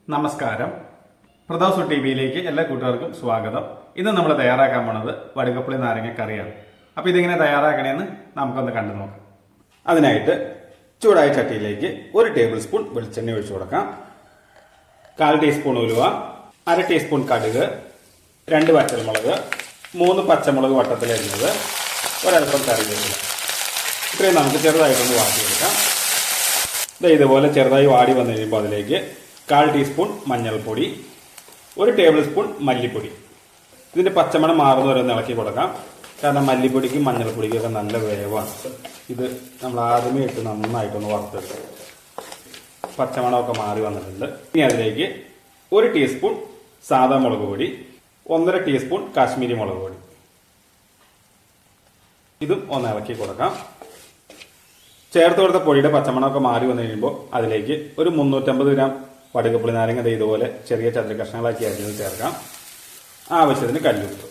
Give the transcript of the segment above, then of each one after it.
നമസ്കാരം. പ്രദോസ് ടിവിയിലേക്ക് എല്ലാ കൂട്ടുകാർക്കും സ്വാഗതം. ഇന്ന് നമ്മൾ തയ്യാറാക്കാൻ പോണത് വടുകപ്പുളി നാരങ്ങ കറിയാണ്. അപ്പോൾ ഇതിങ്ങനെ തയ്യാറാക്കണമെന്ന് നമുക്കൊന്ന് കണ്ടു നോക്കാം. അതിനായിട്ട് ചൂടായ ചട്ടിയിലേക്ക് 1 ടേബിൾ സ്പൂൺ വെളിച്ചെണ്ണ ഒഴിച്ചു കൊടുക്കാം. 1/4 ടീസ്പൂൺ ഉലുവ, 1/2 ടീസ്പൂൺ കടുക്, 2 വറ്റൽമുളക്, 3 പച്ചമുളക് വട്ടത്തിലരിഞ്ഞത്, ഒരൽപ്പം കറിവേപ്പില. ഇത്രയും നമുക്ക് ചെറുതായിട്ടൊന്ന് വാട്ടിയെടുക്കാം. ഇതുപോലെ ചെറുതായി വാടി വന്നു കഴിയുമ്പോൾ അതിലേക്ക് 1/4 ടീസ്പൂൺ മഞ്ഞൾപ്പൊടി, 1 ടേബിൾ സ്പൂൺ മല്ലിപ്പൊടി. ഇതിന്റെ പച്ചമണം മാറുന്നവരെ ഒന്ന് ഇളക്കി കൊടുക്കാം. കാരണം മല്ലിപ്പൊടിക്കും മഞ്ഞൾപ്പൊടിക്കും ഒക്കെ നല്ല വേവാണ്. ഇത് നമ്മൾ ആദ്യമേ ഇട്ട് നന്നായിട്ടൊന്ന് വറുത്തെടുക്കും. പച്ചമണമൊക്കെ മാറി വന്നിട്ടുണ്ട്. ഇനി അതിലേക്ക് 1 ടീസ്പൂൺ സാദാ മുളക് പൊടി, 1.5 ടീസ്പൂൺ കാശ്മീരി മുളക് പൊടി. ഇതും ഒന്ന് ഇളക്കി കൊടുക്കാം. ചേർത്ത് കൊടുത്ത പൊടിയുടെ പച്ചമണമൊക്കെ മാറി വന്നു കഴിയുമ്പോൾ അതിലേക്ക് ഒരു 350 ഗ്രാം വടുകപ്പുളി നാരങ്ങ ഇതുപോലെ ചെറിയ ചതുര കഷ്ണങ്ങളാക്കി അരിഞ്ഞത് ചേർക്കാം. ആവശ്യത്തിന് കല്ലുപ്പ്.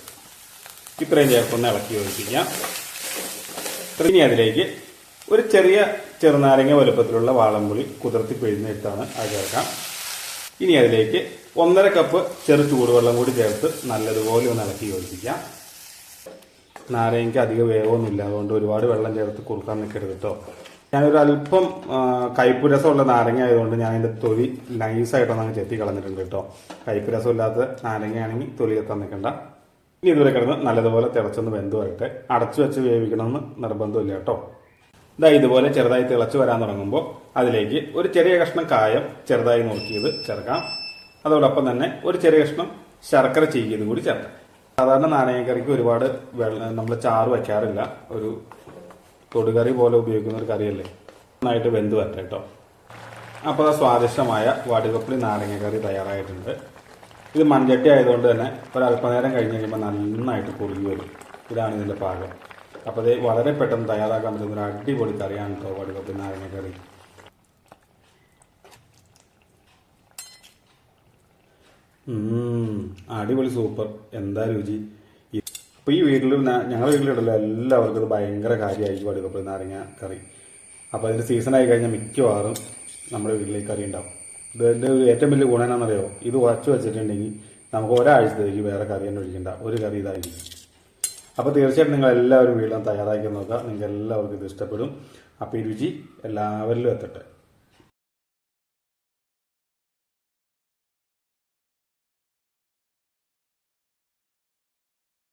ഇത്രയും ചേർത്തൊന്ന് ഇളക്കി യോജിപ്പിക്കാം. ഇനി അതിലേക്ക് ഒരു ചെറിയ ചെറുനാരങ്ങ വലുപ്പത്തിലുള്ള വാളംപുളി കുതിർത്തി പിഴിഞ്ഞെടുത്താണ് അത് ചേർക്കാം. ഇനി അതിലേക്ക് 1.5 കപ്പ് ചെറു ചൂടുവെള്ളം കൂടി ചേർത്ത് നല്ലതുപോലെ ഒന്ന് ഇളക്കി യോജിപ്പിക്കാം. നാരങ്ങയ്ക്ക് അധികം വേവൊന്നുമില്ല, അതുകൊണ്ട് ഒരുപാട് വെള്ളം ചേർത്ത് കുറുക്കാൻ നിൽക്കരുത് കേട്ടോ. ഞാനൊരു അല്പം കയ്പ് രസമുള്ള നാരങ്ങ ആയതുകൊണ്ട് ഞാൻ അതിൻ്റെ തൊലി നൈസായിട്ടൊന്നങ്ങ് ചെത്തി കളഞ്ഞിട്ടുണ്ട് കേട്ടോ. കയ്പ് രസമില്ലാത്ത നാരങ്ങയാണെങ്കിൽ തൊലി എത്താൻ നിൽക്കണ്ട. ഇനി ഇതുവരെ കിടന്ന് നല്ലതുപോലെ തിളച്ചൊന്ന് വെന്ത് വരട്ടെ. അടച്ചു വെച്ച് വേവിക്കണമെന്ന് നിർബന്ധമില്ല കേട്ടോ. ഇതുപോലെ ചെറുതായി തിളച്ച് വരാൻ തുടങ്ങുമ്പോൾ അതിലേക്ക് ഒരു ചെറിയ കഷ്ണം കായം ചെറുതായി നുറുക്കിയത് ചേർക്കാം. അതോടൊപ്പം തന്നെ ഒരു ചെറിയ കഷ്ണം ശർക്കര ചീകിയത് കൂടി ചേർക്കാം. സാധാരണ നാരങ്ങക്കറിക്ക് ഒരുപാട് നമ്മൾ ചാറ് വയ്ക്കാറില്ല. ഒരു തൊടുകറി പോലെ ഉപയോഗിക്കുന്ന ഒരു കറിയല്ലേ. നന്നായിട്ട് വെന്ത് വരട്ടെ കേട്ടോ. അപ്പോൾ സ്വാദിഷ്ടമായ വടുകപ്പുളി നാരങ്ങക്കറി തയ്യാറായിട്ടുണ്ട്. ഇത് മൺചട്ടി ആയതുകൊണ്ട് തന്നെ ഒരല്പനേരം കഴിഞ്ഞ് കഴിയുമ്പോൾ നന്നായിട്ട് കുറുകി വരും. ഇതാണ് ഇതിൻ്റെ പാകം. അപ്പോൾ ഇത് വളരെ പെട്ടെന്ന് തയ്യാറാക്കാൻ പറ്റുന്ന ഒരു അടിപൊളി കറിയാണ് കേട്ടോ വടുകപ്പുളി നാരങ്ങക്കറി. അടിപൊളി, സൂപ്പർ, എന്താ രുചി. അപ്പോൾ ഈ വീട്ടിൽ ഞങ്ങളുടെ വീട്ടിലുണ്ടല്ലോ എല്ലാവർക്കും ഇത് ഭയങ്കര കാര്യമായിരിക്കും വടുകപ്പുളി നാരങ്ങ കറി. അപ്പോൾ അതിൻ്റെ സീസണായി കഴിഞ്ഞാൽ മിക്കവാറും നമ്മുടെ വീട്ടിലേക്ക് കറി ഉണ്ടാവും. ഇതിൻ്റെ ഒരു ഏറ്റവും വലിയ ഗുണം എന്നാണെന്നറിയോ, ഇത് ഉറച്ചു വെച്ചിട്ടുണ്ടെങ്കിൽ നമുക്ക് ഒരാഴ്ചത്തേക്ക് വേറെ കറി തന്നെ ഒഴിക്കണ്ട, ഒരു കറി ഇതായിരിക്കും. അപ്പോൾ തീർച്ചയായിട്ടും നിങ്ങൾ എല്ലാവരും വീട്ടിലും തയ്യാറാക്കി നോക്കുക. നിങ്ങൾക്ക് എല്ലാവർക്കും ഇത് ഇഷ്ടപ്പെടും. അപ്പോൾ ഈ രുചി എല്ലാവരിലും എത്തട്ടെ.